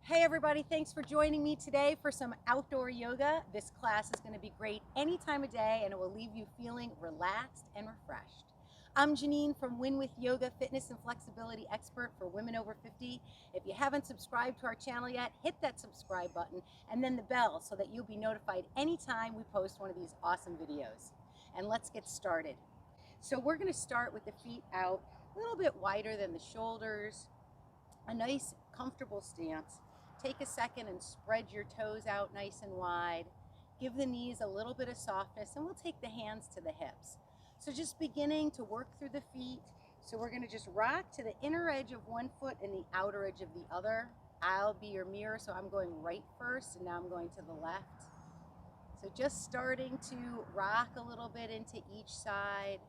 Hey everybody, thanks for joining me today for some outdoor yoga. This class is going to be great any time of day and it will leave you feeling relaxed and refreshed. I'm Janine from Win With Yoga, fitness and flexibility expert for women over 50. If you haven't subscribed to our channel yet, hit that subscribe button and then the bell so that you'll be notified anytime we post one of these awesome videos. And let's get started. So we're going to start with the feet out a little bit wider than the shoulders, a nice comfortable stance. Take a second and spread your toes out nice and wide. Give the knees a little bit of softness, and we'll take the hands to the hips. So just beginning to work through the feet. So we're going to just rock to the inner edge of one foot and the outer edge of the other. I'll be your mirror, so I'm going right first, and now I'm going to the left. So just starting to rock a little bit into each side.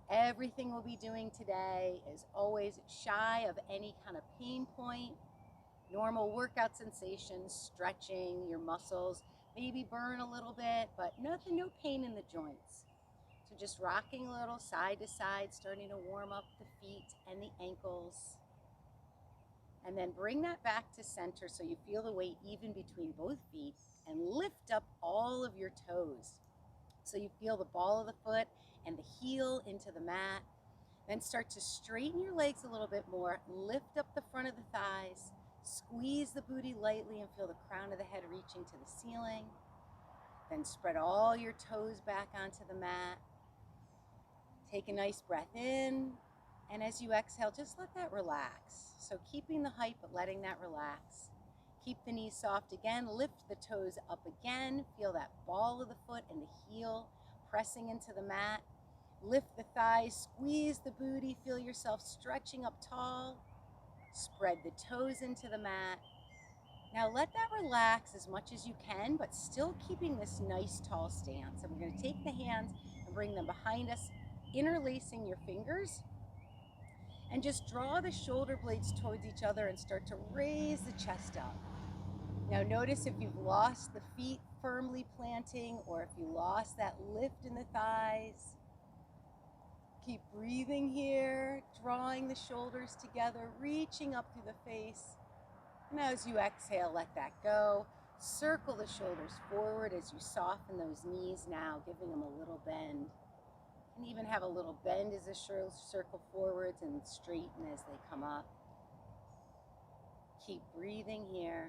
Everything we'll be doing today is always shy of any kind of pain point. Normal workout sensations, stretching your muscles, maybe burn a little bit, but nothing, no pain in the joints. So just rocking a little side to side, starting to warm up the feet and the ankles. And then bring that back to center so you feel the weight even between both feet and lift up all of your toes. So you feel the ball of the foot and the heel into the mat. Then start to straighten your legs a little bit more, lift up the front of the thighs, squeeze the booty lightly and feel the crown of the head reaching to the ceiling. Then spread all your toes back onto the mat. Take a nice breath in, and as you exhale, just let that relax. So keeping the height, but letting that relax. Keep the knees soft again, lift the toes up again, feel that ball of the foot and the heel pressing into the mat. Lift the thighs, squeeze the booty, feel yourself stretching up tall. Spread the toes into the mat. Now let that relax as much as you can, but still keeping this nice tall stance. And we're going to take the hands and bring them behind us, interlacing your fingers. And just draw the shoulder blades towards each other and start to raise the chest up. Now notice if you've lost the feet firmly planting or if you lost that lift in the thighs. Keep breathing here, drawing the shoulders together, reaching up through the face. And as you exhale, let that go. Circle the shoulders forward as you soften those knees now, giving them a little bend. And even have a little bend as the circle forwards and straighten as they come up. Keep breathing here.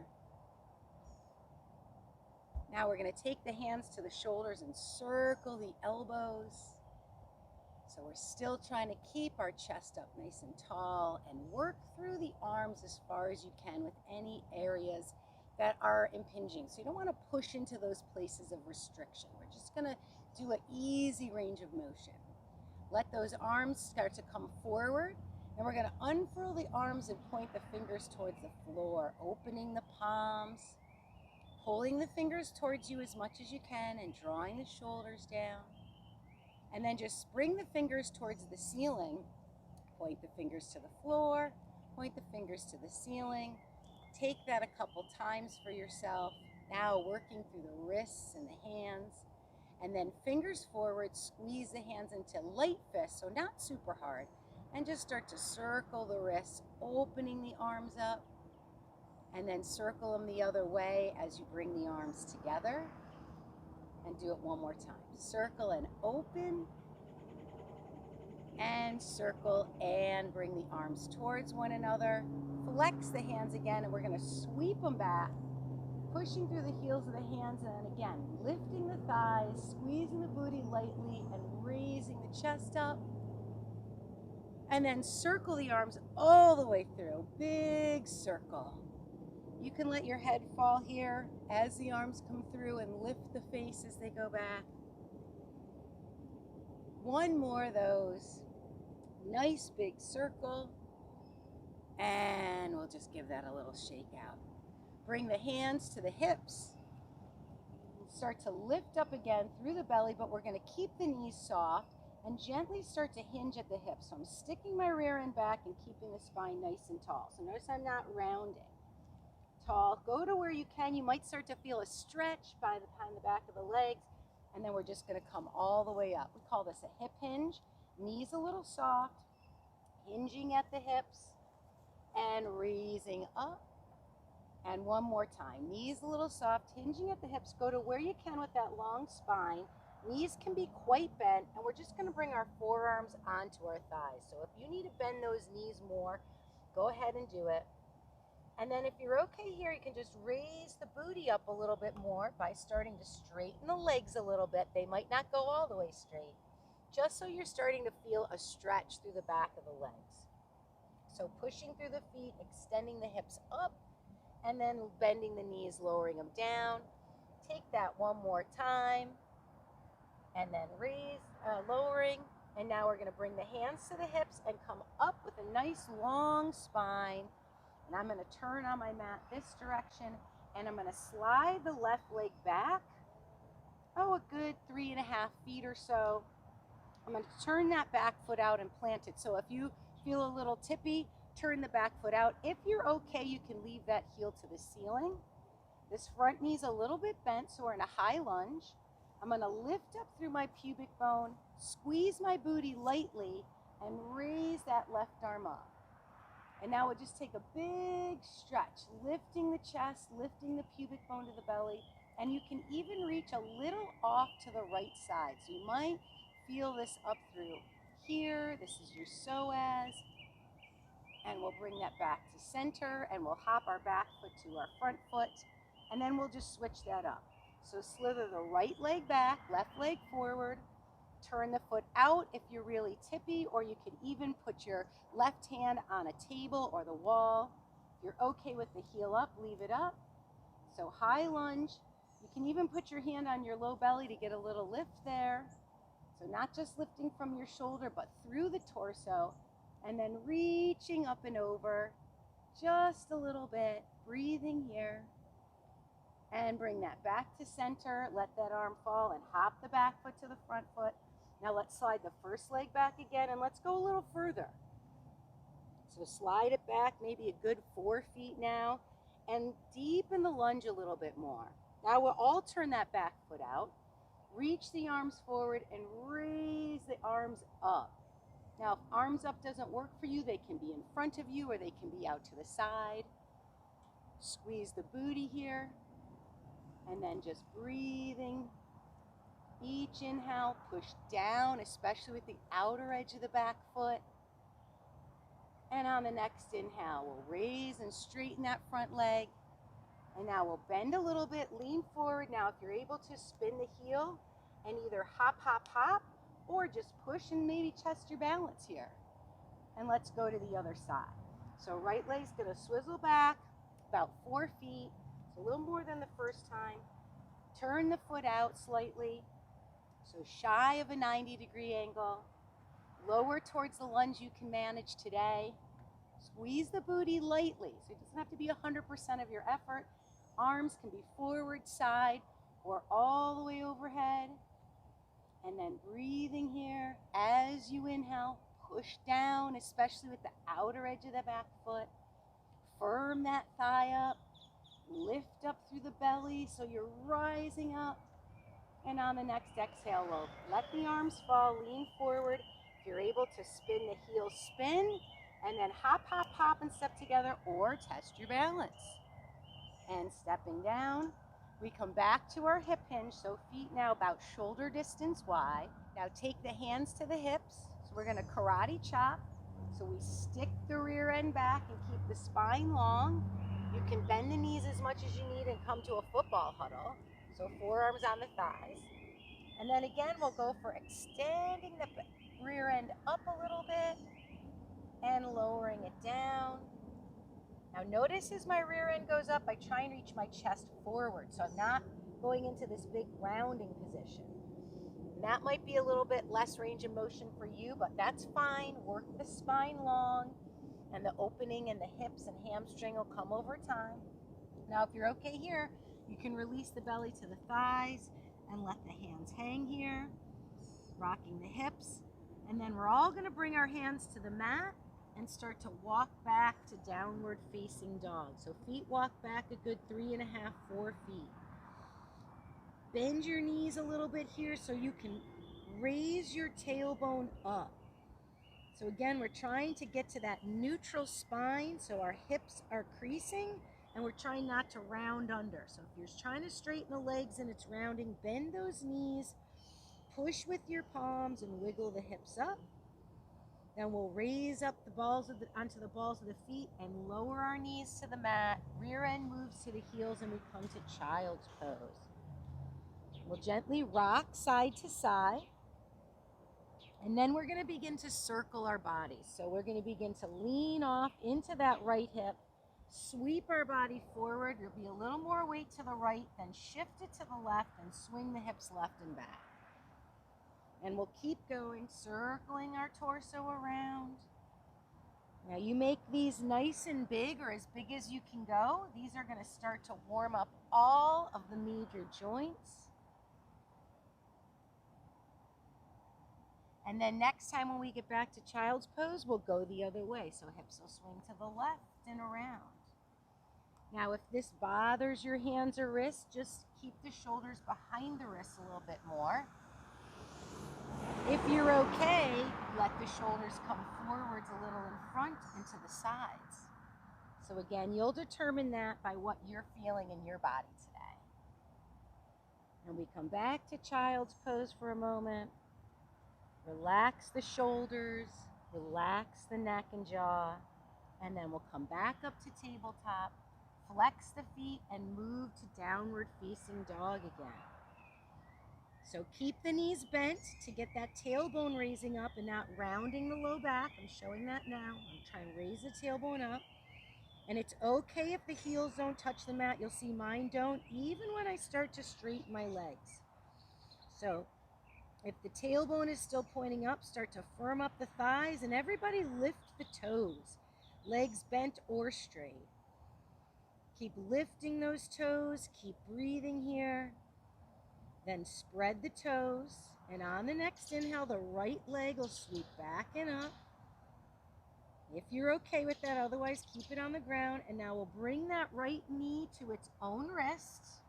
Now we're going to take the hands to the shoulders and circle the elbows. So we're still trying to keep our chest up nice and tall and work through the arms as far as you can with any areas that are impinging. So you don't want to push into those places of restriction. We're just going to do an easy range of motion. Let those arms start to come forward. And we're going to unfurl the arms and point the fingers towards the floor, opening the palms, pulling the fingers towards you as much as you can and drawing the shoulders down. And then just bring the fingers towards the ceiling. Point the fingers to the floor, point the fingers to the ceiling. Take that a couple times for yourself. Now working through the wrists and the hands. And then fingers forward, squeeze the hands into light fists, so not super hard. And just start to circle the wrists, opening the arms up. And then circle them the other way as you bring the arms together. And do it one more time. Circle and open. And circle and bring the arms towards one another. Flex the hands again, and we're going to sweep them back. Pushing through the heels of the hands, and then again, lifting the thighs, squeezing the booty lightly, and raising the chest up. And then circle the arms all the way through. Big circle. You can let your head fall here as the arms come through and lift the face as they go back. One more of those. Nice big circle. And we'll just give that a little shake out. Bring the hands to the hips. Start to lift up again through the belly, but we're going to keep the knees soft and gently start to hinge at the hips. So I'm sticking my rear end back and keeping the spine nice and tall. So notice I'm not rounding. Tall. Go to where you can. You might start to feel a stretch behind the back of the legs, and then we're just going to come all the way up. We call this a hip hinge. Knees a little soft, hinging at the hips, and raising up And one more time. Knees a little soft, hinging at the hips. Go to where you can with that long spine. Knees can be quite bent, and we're just going to bring our forearms onto our thighs. So if you need to bend those knees more, go ahead and do it. And then if you're okay here, you can just raise the booty up a little bit more by starting to straighten the legs a little bit. They might not go all the way straight, just so you're starting to feel a stretch through the back of the legs. So pushing through the feet, extending the hips up, and then bending the knees, lowering them down. Take that one more time, and then lowering. And now we're going to bring the hands to the hips and come up with a nice long spine. And I'm going to turn on my mat this direction, and I'm going to slide the left leg back, a good 3.5 feet or so. I'm going to turn that back foot out and plant it. So if you feel a little tippy, turn the back foot out. If you're okay, you can leave that heel to the ceiling. This front knee's a little bit bent, so we're in a high lunge. I'm going to lift up through my pubic bone, squeeze my booty lightly, and raise that left arm up. And now we'll just take a big stretch, lifting the chest, lifting the pubic bone to the belly, and you can even reach a little off to the right side. So you might feel this up through here. This is your psoas. And we'll bring that back to center, and we'll hop our back foot to our front foot, and then we'll just switch that up. So slither the right leg back, left leg forward, turn the foot out if you're really tippy, or you could even put your left hand on a table or the wall. If you're okay with the heel up, leave it up. So high lunge. You can even put your hand on your low belly to get a little lift there. So not just lifting from your shoulder, but through the torso, and then reaching up and over just a little bit, breathing here. And bring that back to center. Let that arm fall and hop the back foot to the front foot. Now let's slide the first leg back again, and let's go a little further. So slide it back maybe a good 4 feet now, and deepen the lunge a little bit more. Now we'll all turn that back foot out. Reach the arms forward and raise the arms up. Now if arms up doesn't work for you, they can be in front of you or they can be out to the side. Squeeze the booty here. And then just breathing. Each inhale, push down, especially with the outer edge of the back foot. And on the next inhale, we'll raise and straighten that front leg. And now we'll bend a little bit, lean forward. Now if you're able to spin the heel and either hop, hop, hop, or just push and maybe test your balance here. And let's go to the other side. So right leg's gonna swizzle back about 4 feet. A little more than the first time. Turn the foot out slightly, so shy of a 90-degree angle. Lower towards the lunge you can manage today. Squeeze the booty lightly, so it doesn't have to be 100% of your effort. Arms can be forward, side, or all the way overhead. And then breathing here. As you inhale, push down, especially with the outer edge of the back foot. Firm that thigh up. Lift up through the belly so you're rising up. And on the next exhale, we'll let the arms fall, lean forward. If you're able to spin the heel, spin, and then hop, hop, hop and step together, or test your balance. And stepping down, we come back to our hip hinge, so feet now about shoulder distance wide. Now take the hands to the hips. So we're gonna karate chop. So we stick the rear end back and keep the spine long. You can bend the knees as much as you need and come to a football huddle. So forearms on the thighs. And then again, we'll go for extending the rear end up a little bit and lowering it down. Now notice as my rear end goes up, I try and reach my chest forward. So I'm not going into this big rounding position. And that might be a little bit less range of motion for you, but that's fine. Work the spine long. And the opening in the hips and hamstring will come over time. Now, if you're okay here, you can release the belly to the thighs and let the hands hang here, rocking the hips. And then we're all gonna bring our hands to the mat and start to walk back to downward facing dog. So feet walk back a good 3.5, 4 feet. Bend your knees a little bit here so you can raise your tailbone up. So again, we're trying to get to that neutral spine so our hips are creasing, and we're trying not to round under. So if you're trying to straighten the legs and it's rounding, bend those knees, push with your palms and wiggle the hips up. Then we'll raise up the balls onto the balls of the feet and lower our knees to the mat. Rear end moves to the heels and we come to child's pose. We'll gently rock side to side. And then we're going to begin to circle our bodies. So we're going to begin to lean off into that right hip, sweep our body forward. There'll be a little more weight to the right, then shift it to the left and swing the hips left and back. And we'll keep going, circling our torso around. Now you make these nice and big, or as big as you can go. These are going to start to warm up all of the major joints. And then next time when we get back to child's pose, we'll go the other way. So hips will swing to the left and around. Now if this bothers your hands or wrists, just keep the shoulders behind the wrists a little bit more. If you're okay, let the shoulders come forwards a little in front and to the sides. So again, you'll determine that by what you're feeling in your body today. And we come back to child's pose for a moment. Relax the shoulders, relax the neck and jaw, and then we'll come back up to tabletop, flex the feet, and move to downward facing dog again. So keep the knees bent to get that tailbone raising up and not rounding the low back. I'm showing that now. I'm trying to raise the tailbone up. And it's okay if the heels don't touch the mat. You'll see mine don't, even when I start to straighten my legs. So if the tailbone is still pointing up, start to firm up the thighs, and everybody lift the toes, legs bent or straight. Keep lifting those toes, keep breathing here. Then spread the toes, and on the next inhale, the right leg will sweep back and up. If you're okay with that, otherwise keep it on the ground. And now we'll bring that right knee to its own wrist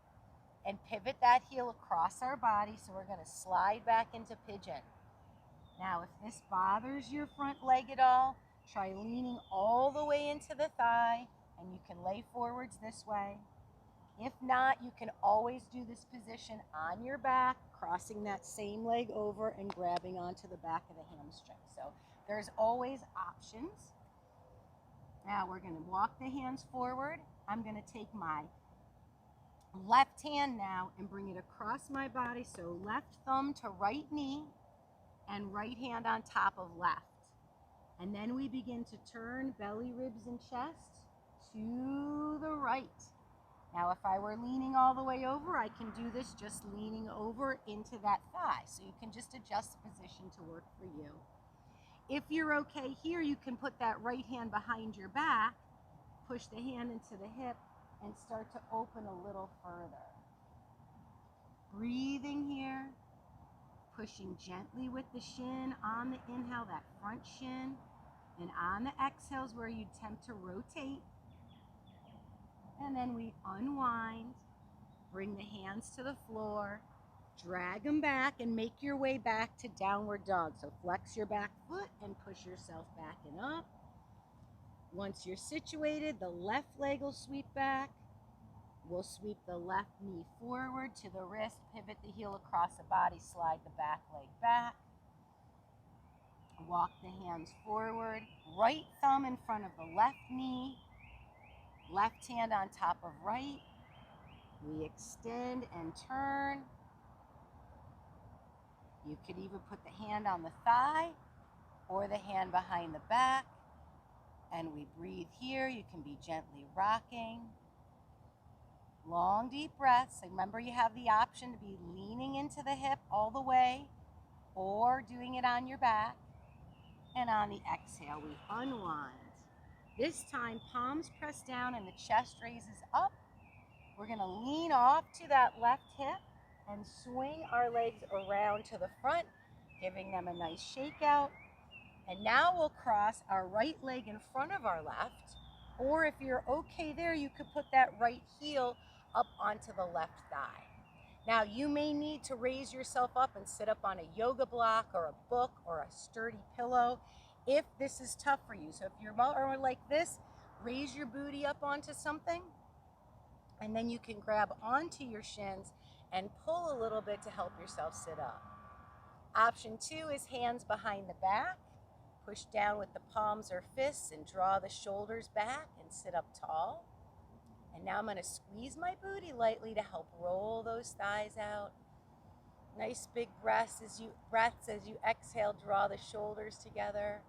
and pivot that heel across our body. So we're going to slide back into pigeon. Now, if this bothers your front leg at all, try leaning all the way into the thigh, and you can lay forwards this way. If not, you can always do this position on your back, crossing that same leg over and grabbing onto the back of the hamstring. So there's always options. Now we're going to walk the hands forward. I'm going to take my left hand now and bring it across my body. So left thumb to right knee and right hand on top of left. And then we begin to turn belly, ribs, and chest to the right. Now if I were leaning all the way over, I can do this just leaning over into that thigh. So you can just adjust the position to work for you. If you're okay here, you can put that right hand behind your back, push the hand into the hip, and start to open a little further. Breathing here, pushing gently with the shin on the inhale, that front shin, and on the exhales where you attempt to rotate. And then we unwind, bring the hands to the floor, drag them back, and make your way back to downward dog. So flex your back foot and push yourself back and up. Once you're situated, the left leg will sweep back. We'll sweep the left knee forward to the wrist, pivot the heel across the body, slide the back leg back. Walk the hands forward, right thumb in front of the left knee, left hand on top of right. We extend and turn. You could even put the hand on the thigh or the hand behind the back. And we breathe here. You can be gently rocking. Long, deep breaths. Remember, you have the option to be leaning into the hip all the way or doing it on your back. And on the exhale, we unwind. This time, palms press down and the chest raises up. We're going to lean off to that left hip and swing our legs around to the front, giving them a nice shake out. And now we'll cross our right leg in front of our left, or if you're okay there, you could put that right heel up onto the left thigh. Now you may need to raise yourself up and sit up on a yoga block or a book or a sturdy pillow if this is tough for you. So if you're more like this, raise your booty up onto something And then you can grab onto your shins and pull a little bit to help yourself sit up. Option 2 is hands behind the back. Push down with the palms or fists and draw the shoulders back and sit up tall. And now I'm going to squeeze my booty lightly to help roll those thighs out. Nice big breaths as you exhale, draw the shoulders together.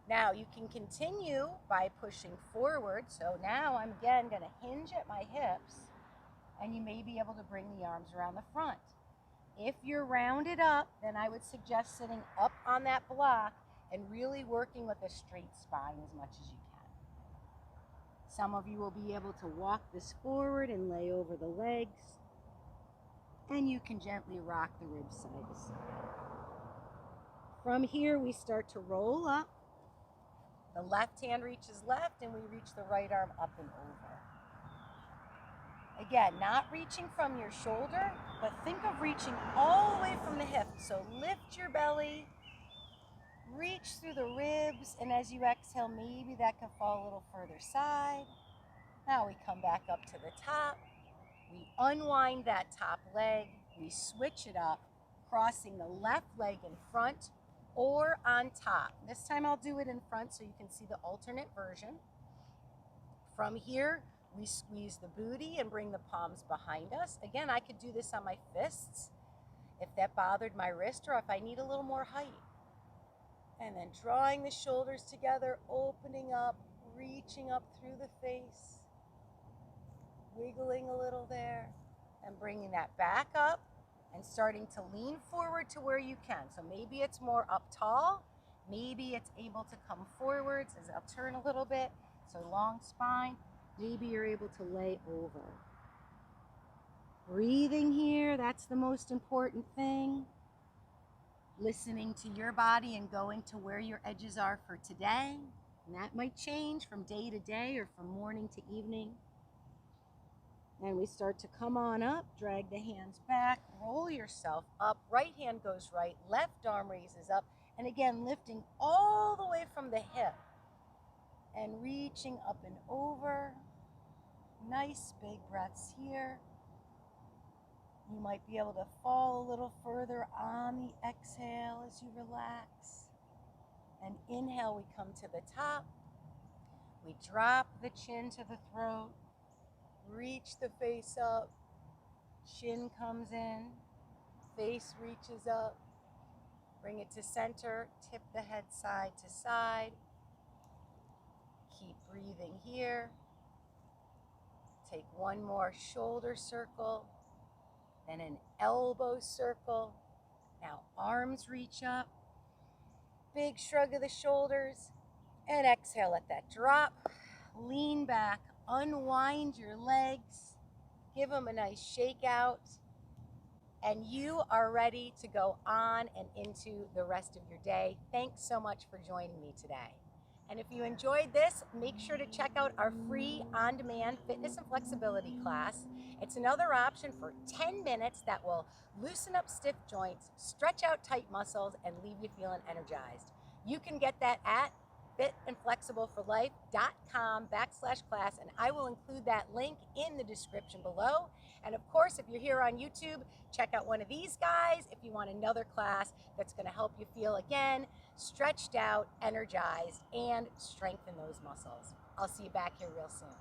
Now you can continue by pushing forward. So now I'm again going to hinge at my hips, and you may be able to bring the arms around the front. If you're rounded up, then I would suggest sitting up on that block and really working with a straight spine as much as you can. Some of you will be able to walk this forward and lay over the legs, and you can gently rock the ribs side to side. From here, we start to roll up. The left hand reaches left, and we reach the right arm up and over. Again, not reaching from your shoulder, but think of reaching all the way from the hip. So lift your belly, reach through the ribs, and as you exhale, maybe that can fall a little further side. Now we come back up to the top. We unwind that top leg. We switch it up, crossing the left leg in front or on top. This time I'll do it in front so you can see the alternate version. From here, we squeeze the booty and bring the palms behind us. Again, I could do this on my fists if that bothered my wrist or if I need a little more height. And then drawing the shoulders together, opening up, reaching up through the face, wiggling a little there, and bringing that back up and starting to lean forward to where you can. So maybe it's more up tall, maybe it's able to come forwards as I'll turn a little bit. So long spine, maybe you're able to lay over. Breathing here, that's the most important thing. Listening to your body and going to where your edges are for today. And that might change from day to day or from morning to evening. And we start to come on up, drag the hands back, roll yourself up. Right hand goes right, left arm raises up. And again, lifting all the way from the hip and reaching up and over. Nice big breaths here. You might be able to fall a little further on the exhale as you relax. And inhale, we come to the top. We drop the chin to the throat. Reach the face up. Chin comes in. Face reaches up. Bring it to center. Tip the head side to side. Keep breathing here. Take one more shoulder circle. Then an elbow circle. Now arms reach up. Big shrug of the shoulders. And exhale, let that drop. Lean back, unwind your legs. Give them a nice shake out. And you are ready to go on and into the rest of your day. Thanks so much for joining me today. And if you enjoyed this, make sure to check out our free on-demand fitness and flexibility class. It's another option for 10 minutes that will loosen up stiff joints, stretch out tight muscles, and leave you feeling energized. You can get that at fitandflexibleforlife.com/class, and I will include that link in the description below. And of course, if you're here on YouTube, check out one of these guys if you want another class that's going to help you feel, again, stretched out, energized, and strengthen those muscles. I'll see you back here real soon.